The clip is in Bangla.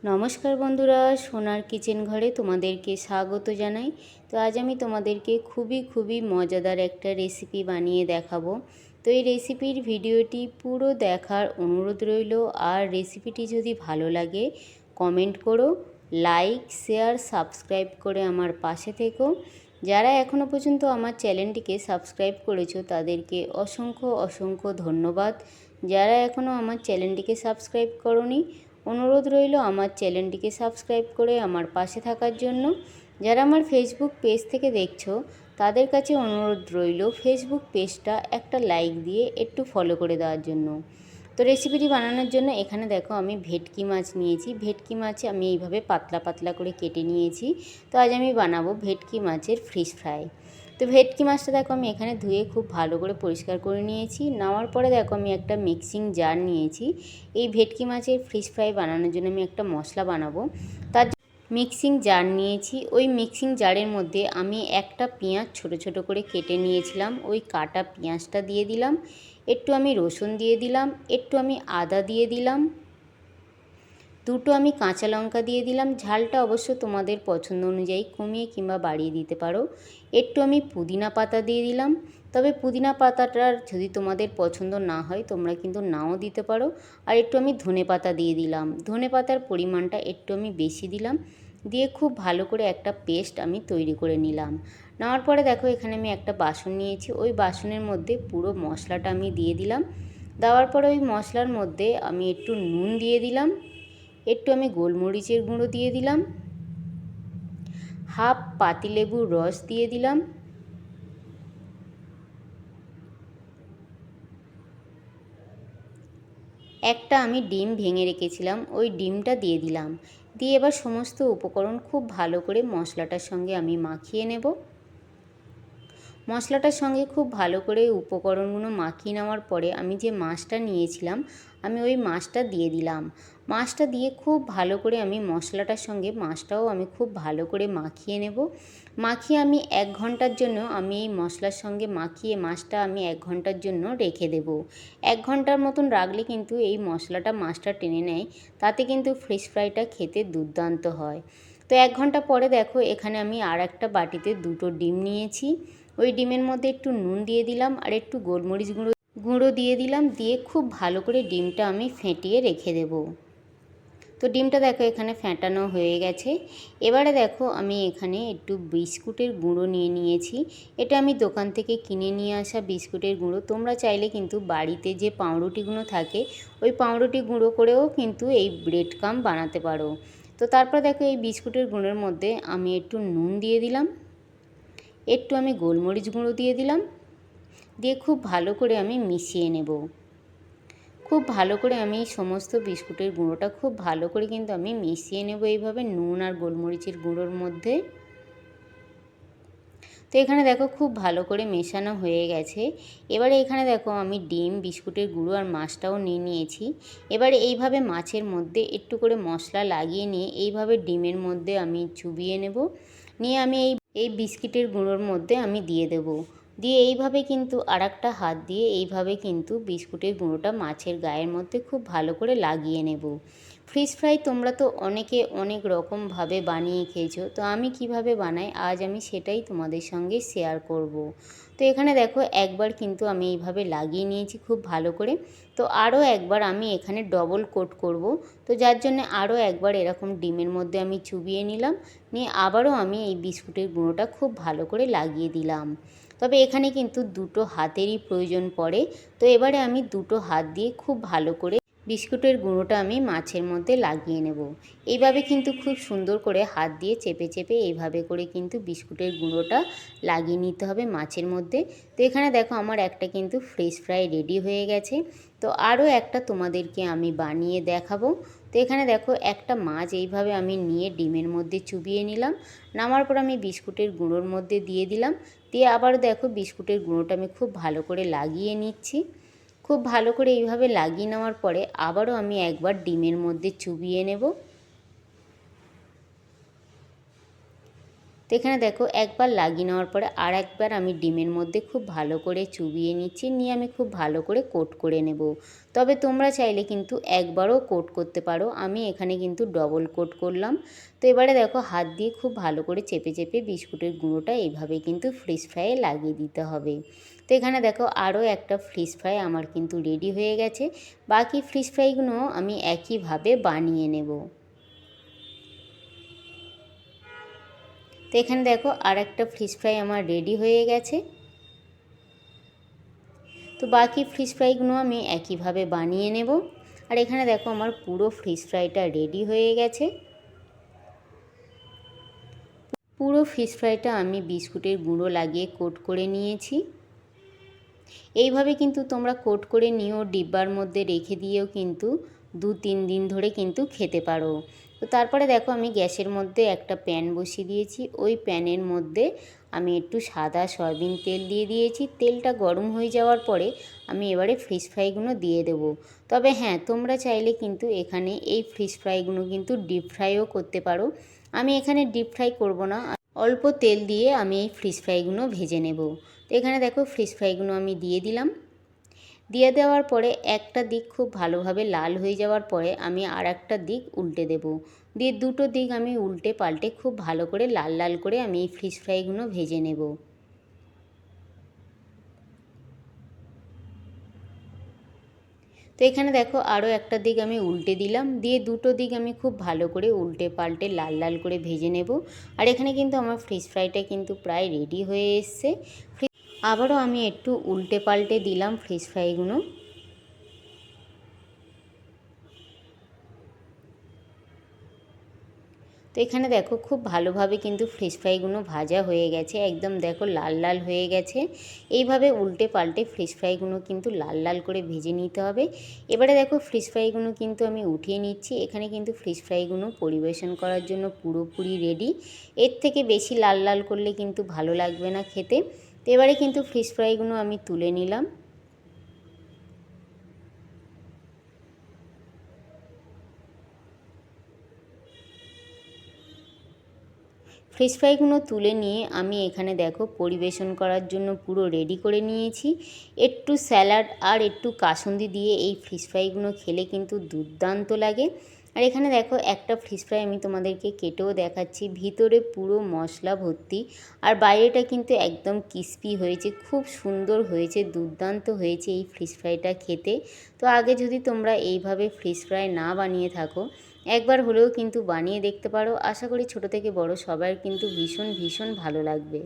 নমস্কার বন্ধুরা, সোনার কিচেন ঘরে তোমাদেরকে স্বাগত জানাই। তো আজ আমি তোমাদেরকে খুবই মজাদার একটা রেসিপি বানিয়ে দেখাবো। তো এই রেসিপির ভিডিওটি পুরো দেখার অনুরোধ রইল। আর রেসিপিটি যদি ভালো লাগে কমেন্ট করো, লাইক শেয়ার সাবস্ক্রাইব করে আমার পাশে থেকো। যারা এখনও পর্যন্ত আমার চ্যানেলটিকে সাবস্ক্রাইব করেছো তাদেরকে অসংখ্য ধন্যবাদ। যারা এখনও আমার চ্যানেলটিকে সাবস্ক্রাইব করোনি, অনুরোধ রইল আমার চ্যানেলটিকে সাবস্ক্রাইব করে আমার পাশে থাকার জন্য। যারা আমার ফেসবুক পেজ থেকে দেখছো তাদের কাছে অনুরোধ রইল ফেসবুক পেজটা একটা লাইক দিয়ে একটু ফলো করে দেওয়ার জন্য। তো রেসিপিটি বানানোর জন্য এখানে দেখো আমি ভেটকি মাছ নিয়েছি। ভেটকি মাছ আমি এইভাবে পাতলা করে কেটে নিয়েছি। তো আজ আমি বানাবো ভেটকি মাছের ফিশ ফ্রাই। তো ভেটকি মাছটা দেখো আমি এখানে ধুয়ে খুব ভালো করে পরিষ্কার করে নিয়েছি। নেওয়ার পরে দেখো আমি একটা মিক্সিং জার নিয়েছি। এই ভেটকি মাছের ফিশ ফ্রাই বানানোর জন্য আমি একটা মশলা বানাবো। তার মিক্সিং জার নিয়েছি। ওই মিক্সিং জারের মধ্যে আমি একটা পেঁয়াজ ছোট করে কেটে নিয়েছিলাম, ওই কাটা পেঁয়াজটা দিয়ে দিলাম। একটু আমি রসুন দিয়ে দিলাম, একটু আমি আদা দিয়ে দিলাম, দুটো আমি কাঁচা লঙ্কা দিয়ে দিলাম। ঝালটা অবশ্য তোমাদের পছন্দ অনুযায়ী কমিয়ে কিংবা বাড়িয়ে দিতে পারো। একটু আমি পুদিনা পাতা দিয়ে দিলাম। তবে পুদিনা পাতাটার যদি তোমাদের পছন্দ না হয় তোমরা কিন্তু নাও দিতে পারো। আর একটু আমি ধনে পাতা দিয়ে দিলাম। ধনে পাতার পরিমাণটা একটু আমি বেশি দিলাম। দিয়ে খুব ভালো করে একটা পেস্ট আমি তৈরি করে নিলাম। নেওয়ার পরে দেখো এখানে আমি একটা বাসন নিয়েছি। ওই বাসনের মধ্যে পুরো মশলাটা আমি দিয়ে দিলাম। দেওয়ার পরে ওই মশলার মধ্যে আমি একটু নুন দিয়ে দিলাম, একটু আমি গোলমরিচের গুঁড়ো দিয়ে দিলাম, হাফ পাতিলেবুর রস দিয়ে দিলাম, একটা আমি ডিম ভেঙে রেখেছিলাম ওই ডিমটা দিয়ে দিলাম। দিয়ে এবার সমস্ত উপকরণ খুব ভালো করে মশলাটার সঙ্গে আমি মাখিয়ে নেব। মশলাটার সঙ্গে খুব ভালো করে উপকরণগুলো মাখিয়ে নেওয়ার পরে আমি যে মাছটা নিয়েছিলাম আমি ওই মাছটা দিয়ে দিলাম। মাছটা দিয়ে খুব ভালো করে আমি মশলাটার সঙ্গে মাছটাও আমি খুব ভালো করে মাখিয়ে নেব। মাখিয়ে আমি 1 ঘন্টার জন্য আমি এই মশলার সঙ্গে মাখিয়ে মাছটা আমি 1 ঘন্টার জন্য রেখে দেব। 1 ঘন্টার মতন রাখলে কিন্তু এই মশলাটা মাছটা টেনে নেয়, তাতে কিন্তু ফিশ ফ্রাইটা খেতে দুর্দান্ত হয়। তো 1 ঘন্টা পরে দেখো এখানে আমি আর একটা বাটিতে 2টো ডিম নিয়েছি। ওই ডিমের মধ্যে একটু নুন দিয়ে দিলাম আর একটু গোলমরিচ গুঁড়ো দিয়ে দিলাম। দিয়ে খুব ভালো করে ডিমটা আমি ফেটিয়ে রেখে দেব। তো ডিমটা দেখো এখানে ফেটানো হয়ে গেছে। এবারে দেখো আমি এখানে একটু বিস্কুটের গুঁড়ো নিয়ে নিয়েছি। এটা আমি দোকান থেকে কিনে নিয়ে আসা বিস্কুটের গুঁড়ো। তোমরা চাইলে কিন্তু বাড়িতে যে পাউরুটিগুলো থাকে ওই পাউরুটি গুঁড়ো করেও কিন্তু এই ব্রেড ক্রাম্ব বানাতে পারো। তো তারপর দেখো এই বিস্কুটের গুঁড়োর মধ্যে আমি একটু নুন দিয়ে দিলাম, একটু আমি গোলমরিচ গুঁড়ো দিয়ে দিলাম। দিয়ে খুব ভালো করে আমি মিশিয়ে নেব। খুব ভালো করে আমি সমস্ত বিস্কুটের গুঁড়োটা খুব ভালো করে কিন্তু আমি মিশিয়ে নেব এইভাবে নুন আর গোলমরিচের গুঁড়োর মধ্যে। তো এখানে দেখো খুব ভালো করে মেশানো হয়ে গেছে। এবারে এখানে দেখো আমি ডিম, বিস্কুটের গুঁড়ো আর মাছটাও নিয়ে নিয়েছি। এবারে এইভাবে মাছের মধ্যে একটু করে মশলা লাগিয়ে নিয়ে এইভাবে ডিমের মধ্যে আমি চুবিয়ে নেব। নিয়ে আমি এই বিস্কিটের গুঁড়োর মধ্যে আমি দিয়ে দেব। দিয়ে এইভাবে কিন্তু আরেকটা হাত দিয়ে এইভাবে কিন্তু বিস্কুটের গুঁড়োটা মাছের গায়ের মধ্যে খুব ভালো করে লাগিয়ে নেব। ফিশ ফ্রাই তোমরা তো অনেকে অনেক রকমভাবে বানিয়ে খেয়েছো। তো আমি কিভাবে বানাই আজ আমি সেটাই তোমাদের সঙ্গে শেয়ার করব। তো এখানে দেখো একবার কিন্তু আমি এইভাবে লাগিয়ে নিয়েছি খুব ভালো করে। তো আরও একবার আমি এখানে ডবল কোট করব। তো যার জন্য আরও একবার এরকম ডিমের মধ্যে আমি চুবিয়ে নিলাম। নিয়ে আবারও আমি এই বিস্কুটের গুঁড়োটা খুব ভালো করে লাগিয়ে দিলাম। তবে এখানে কিন্তু 2টো হাতেরই প্রয়োজন পড়ে। তো এবারে আমি 2টো হাত দিয়ে খুব ভালো করে বিস্কুটের গুঁড়োটা আমি মাছের মধ্যে লাগিয়ে নেব। এইভাবে কিন্তু খুব সুন্দর করে হাত দিয়ে চেপে এইভাবে করে কিন্তু বিস্কুটের গুঁড়োটা লাগিয়ে নিতে হবে মাছের মধ্যে। তো এখানে দেখো আমার একটা কিন্তু ফিশ ফ্রাই রেডি হয়ে গেছে। তো আরও একটা তোমাদেরকে আমি বানিয়ে দেখাবো। তো এখানে দেখো একটা মাছ এইভাবে আমি নিয়ে ডিমের মধ্যে চুবিয়ে নিলাম। নামার পর আমি বিস্কুটের গুঁড়োর মধ্যে দিয়ে দিলাম। দিয়ে আবার দেখো বিস্কুটের গুঁড়োটা আমি খুব ভালো করে লাগিয়ে নিচ্ছি। খুব ভালো করে এইভাবে লাগিয়ে নেওয়ার পরে আবারও আমি একবার ডিমের মধ্যে চুবিয়ে নেব। তো এখানে দেখো একবার লাগিয়ে নেওয়ার পরে আর একবার আমি ডিমের মধ্যে খুব ভালো করে চুবিয়ে নিচ্ছি, নিয়ে আমি খুব ভালো করে কোট করে নেব। তবে তোমরা চাইলে কিন্তু একবারও কোট করতে পারো, আমি এখানে কিন্তু ডবল কোট করলাম। তো এবারে দেখো হাত দিয়ে খুব ভালো করে চেপে চেপে বিস্কুটের গুঁড়োটা এইভাবে কিন্তু ফ্রিজ ফ্রাইয়ে লাগিয়ে দিতে হবে। তো এখানে দেখো আরও একটা ফ্রিজ ফ্রাই আমার কিন্তু রেডি হয়ে গেছে। বাকি ফ্রিজ ফ্রাইগুলো আমি একইভাবে বানিয়ে নেব। তো এখানে দেখো আর একটা ফিশ ফ্রাই আমার রেডি হয়ে গেছে। তো বাকি ফিশ ফ্রাইগুলো আমি একইভাবে বানিয়ে নেব। আর এখানে দেখো আমার পুরো ফিশ ফ্রাইটা রেডি হয়ে গেছে। পুরো ফিশ ফ্রাইটা আমি বিস্কুটের গুঁড়ো লাগিয়ে কোট করে নিয়েছি। এইভাবে কিন্তু তোমরা কোট করে নিও, ডিব্বার মধ্যে রেখে দিয়েও কিন্তু 2-3 দিন ধরে কিন্তু খেতে পারো। তো তারপরে দেখো আমি গ্যাসের মধ্যে একটা প্যান বসিয়ে দিয়েছি। ওই প্যানের মধ্যে আমি একটু সাদা সয়াবিন তেল দিয়ে দিয়েছি। তেলটা গরম হয়ে যাওয়ার পরে আমি এবারে ফিশ ফ্রাইগুলো দিয়ে দেবো। তবে হ্যাঁ, তোমরা চাইলে কিন্তু এখানে এই ফিশ ফ্রাইগুলো কিন্তু ডিপ ফ্রাইও করতে পারো। আমি এখানে ডিপ ফ্রাই করব না, অল্প তেল দিয়ে আমি এই ফিশ ফ্রাইগুলো ভেজে নেব। তো এখানে দেখো ফিশ ফ্রাইগুলো আমি দিয়ে দিলাম। দিয়ে দেওয়ার পরে একটা দিক খুব ভালোভাবে লাল হয়ে যাওয়ার পরে আমি আর একটা দিক উল্টে দেব। দিয়ে দুটো দিক আমি উল্টে পাল্টে খুব ভালো করে লাল লাল করে আমি এই ফিশ ফ্রাইগুলো ভেজে নেব। তো এখানে দেখো আরও একটা দিক আমি উল্টে দিলাম, দিয়ে দুটো দিক আমি খুব ভালো করে উল্টে পাল্টে লাল লাল করে ভেজে নেব। আর এখানে কিন্তু আমার ফিশ ফ্রাইটা কিন্তু প্রায় রেডি হয়ে এসছে। আবারও আমি একটু উল্টে পাল্টে দিলাম ফিশ ফ্রাইগুলো। তো এখানে দেখো খুব ভালোভাবে কিন্তু ফিশ ফ্রাইগুলো ভাজা হয়ে গেছে, একদম দেখো লাল লাল হয়ে গেছে। এইভাবে উল্টে পাল্টে ফিশ ফ্রাইগুলো কিন্তু লাল লাল করে ভেজে নিতে হবে। এবারে দেখো ফিশ ফ্রাইগুলো কিন্তু আমি উঠিয়ে নিচ্ছি। এখানে কিন্তু ফিশ ফ্রাইগুলো পরিবেশন করার জন্য পুরোপুরি রেডি। এর থেকে বেশি লাল লাল করলে কিন্তু ভালো লাগবে না খেতে। তো এবারে কিন্তু ফিশ ফ্রাইগুলো আমি তুলে নিলাম। ফিশ ফ্রাইগুলো তুলে নিয়ে আমি এখানে দেখো পরিবেশন করার জন্য পুরো রেডি করে নিয়েছি। একটু স্যালাড আর একটু কাসুন্দি দিয়ে এই ফিশ ফ্রাইগুলো খেলে কিন্তু দুর্দান্ত লাগে। আর এখানে দেখো একটা ফিশ ফ্রাই আমি তোমাদেরকে কেটেও দেখাচ্ছি, ভিতরে পুরো মশলা ভর্তি আর বাইরেটা কিন্তু একদম ক্রিস্পি হয়েছে, খুব সুন্দর হয়েছে, দুর্দান্ত হয়েছে এই ফিশ ফ্রাইটা খেতে। তো আগে যদি তোমরা এইভাবে ফিশ ফ্রাই না বানিয়ে থাকো, একবার হলেও কিন্তু বানিয়ে দেখতে পারো। আশা করি ছোট থেকে বড় সবার কিন্তু ভীষণ ভীষণ ভালো লাগবে।